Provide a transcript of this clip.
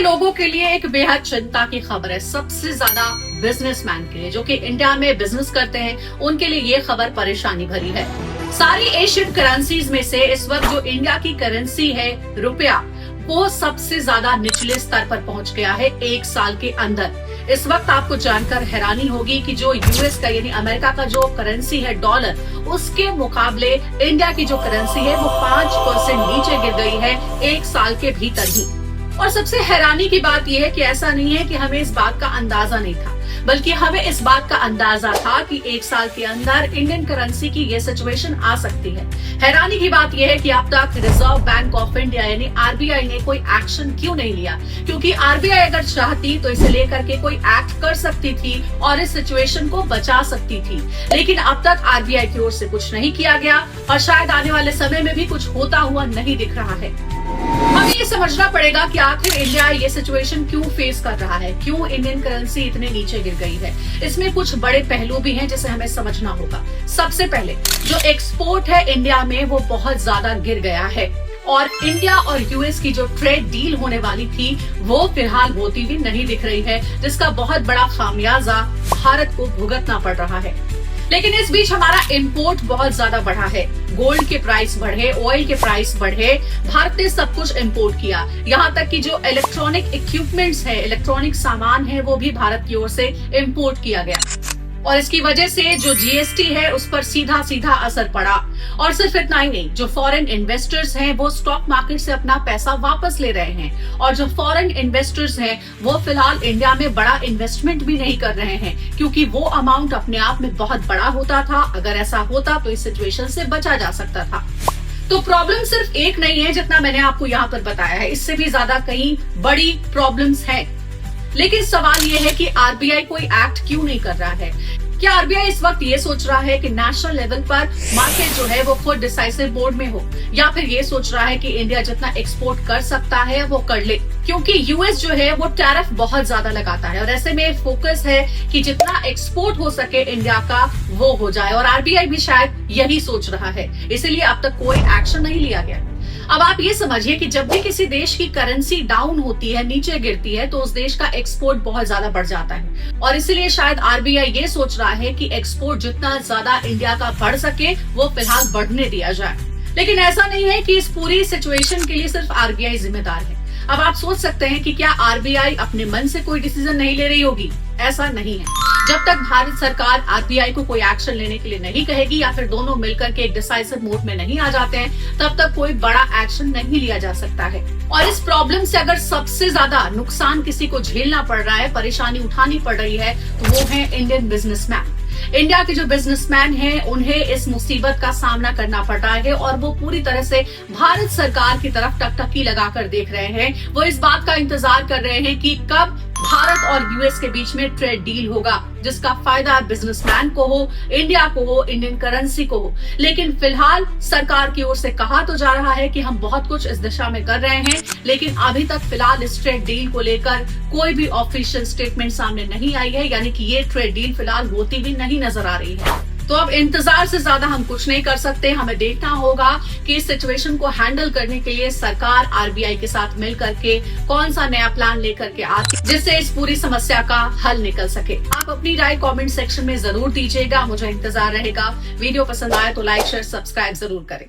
लोगों के लिए एक बेहद चिंता की खबर है, सबसे ज्यादा बिजनेसमैन के लिए जो कि इंडिया में बिजनेस करते हैं, उनके लिए ये खबर परेशानी भरी है। सारी एशियन करेंसीज में से इस वक्त जो इंडिया की करेंसी है रुपया, वो सबसे ज्यादा निचले स्तर पर पहुंच गया है एक साल के अंदर। इस वक्त आपको जानकर हैरानी होगी कि जो यूएस का यानी अमेरिका का जो करेंसी है डॉलर, उसके मुकाबले इंडिया की जो करेंसी है वो 5% नीचे गिर गई है एक साल के भीतर ही। और सबसे हैरानी की बात यह है कि ऐसा नहीं है कि हमें इस बात का अंदाजा नहीं था, बल्कि हमें इस बात का अंदाजा था कि एक साल के अंदर इंडियन करेंसी की ये सिचुएशन आ सकती है। हैरानी की बात यह है कि अब तक रिजर्व बैंक ऑफ इंडिया यानी आरबीआई ने कोई एक्शन क्यों नहीं लिया, क्योंकि आरबीआई अगर चाहती तो इसे लेकर के कोई एक्ट कर सकती थी और इस सिचुएशन को बचा सकती थी। लेकिन अब तक आरबीआई की ओर से कुछ नहीं किया गया और शायद आने वाले समय में भी कुछ होता हुआ नहीं दिख रहा है। हमें ये समझना पड़ेगा कि आखिर इंडिया ये सिचुएशन क्यों फेस कर रहा है, क्यों इंडियन करेंसी इतने नीचे गिर गई है। इसमें कुछ बड़े पहलू भी हैं जिसे हमें समझना होगा। सबसे पहले जो एक्सपोर्ट है इंडिया में वो बहुत ज्यादा गिर गया है और इंडिया और यूएस की जो ट्रेड डील होने वाली थी वो फिलहाल होती भी नहीं दिख रही है, जिसका बहुत बड़ा खामियाजा भारत को भुगतना पड़ रहा है। लेकिन इस बीच हमारा इंपोर्ट बहुत ज्यादा बढ़ा है, गोल्ड के प्राइस बढ़े, ऑयल के प्राइस बढ़े, भारत ने सब कुछ इंपोर्ट किया। यहाँ तक कि जो इलेक्ट्रॉनिक इक्विपमेंट्स है, इलेक्ट्रॉनिक सामान है, वो भी भारत की ओर से इंपोर्ट किया गया और इसकी वजह से जो जीएसटी है उस पर सीधा सीधा असर पड़ा। और सिर्फ इतना ही नहीं, जो फॉरेन इन्वेस्टर्स हैं वो स्टॉक मार्केट से अपना पैसा वापस ले रहे हैं और जो फॉरेन इन्वेस्टर्स हैं वो फिलहाल इंडिया में बड़ा इन्वेस्टमेंट भी नहीं कर रहे हैं, क्योंकि वो अमाउंट अपने आप में बहुत बड़ा होता था। अगर ऐसा होता तो इस सिचुएशन से बचा जा सकता था। तो प्रॉब्लम सिर्फ एक नहीं है जितना मैंने आपको यहाँ पर बताया है, इससे भी ज्यादा कई बड़ी प्रॉब्लम्स हैं। लेकिन सवाल ये है कि आरबीआई कोई एक्ट क्यों नहीं कर रहा है। क्या आरबीआई इस वक्त ये सोच रहा है कि नेशनल लेवल पर मार्केट जो है वो खुद डिसाइसिव मोड में हो, या फिर ये सोच रहा है कि इंडिया जितना एक्सपोर्ट कर सकता है वो कर ले, क्योंकि यूएस जो है वो टैरिफ बहुत ज्यादा लगाता है और ऐसे में फोकस है कि जितना एक्सपोर्ट हो सके इंडिया का वो हो जाए। और आरबीआई भी शायद यही सोच रहा है, इसीलिए अब तक कोई एक्शन नहीं लिया गया। अब आप ये समझिए कि जब भी किसी देश की करेंसी डाउन होती है, नीचे गिरती है, तो उस देश का एक्सपोर्ट बहुत ज्यादा बढ़ जाता है और इसीलिए शायद आरबीआई ये सोच रहा है कि एक्सपोर्ट जितना ज्यादा इंडिया का बढ़ सके वो फिलहाल बढ़ने दिया जाए। लेकिन ऐसा नहीं है कि इस पूरी सिचुएशन के लिए सिर्फ आरबीआई जिम्मेदार है। अब आप सोच सकते हैं कि क्या आरबीआई अपने मन से कोई डिसीजन नहीं ले रही होगी? ऐसा नहीं है। जब तक भारत सरकार आरबीआई को कोई एक्शन लेने के लिए नहीं कहेगी या फिर दोनों मिलकर के एक डिसाइसिव मोड में नहीं आ जाते हैं, तब तक कोई बड़ा एक्शन नहीं लिया जा सकता है। और इस प्रॉब्लम से अगर सबसे ज्यादा नुकसान किसी को झेलना पड़ रहा है, परेशानी उठानी पड़ रही है, तो वो है इंडियन बिजनेसमैन। इंडिया के जो बिजनेसमैन हैं उन्हें इस मुसीबत का सामना करना पड़ रहा है और वो पूरी तरह से भारत सरकार की तरफ टकटकी लगाकर देख रहे हैं। वो इस बात का इंतजार कर रहे हैं कि कब भारत और यूएस के बीच में ट्रेड डील होगा जिसका फायदा बिजनेसमैन को हो, इंडिया को हो, इंडियन करेंसी को हो। लेकिन फिलहाल सरकार की ओर से कहा तो जा रहा है कि हम बहुत कुछ इस दिशा में कर रहे हैं, लेकिन अभी तक फिलहाल इस ट्रेड डील को लेकर कोई भी ऑफिशियल स्टेटमेंट सामने नहीं आई है, यानी कि ये ट्रेड डील फिलहाल होती भी नहीं नजर आ रही है। तो अब इंतजार से ज्यादा हम कुछ नहीं कर सकते। हमें देखना होगा कि इस सिचुएशन को हैंडल करने के लिए सरकार आरबीआई के साथ मिल करके कौन सा नया प्लान लेकर के आती है जिससे इस पूरी समस्या का हल निकल सके। आप अपनी राय कमेंट सेक्शन में जरूर दीजिएगा, मुझे इंतजार रहेगा। वीडियो पसंद आए तो लाइक शेयर सब्सक्राइब जरूर करें।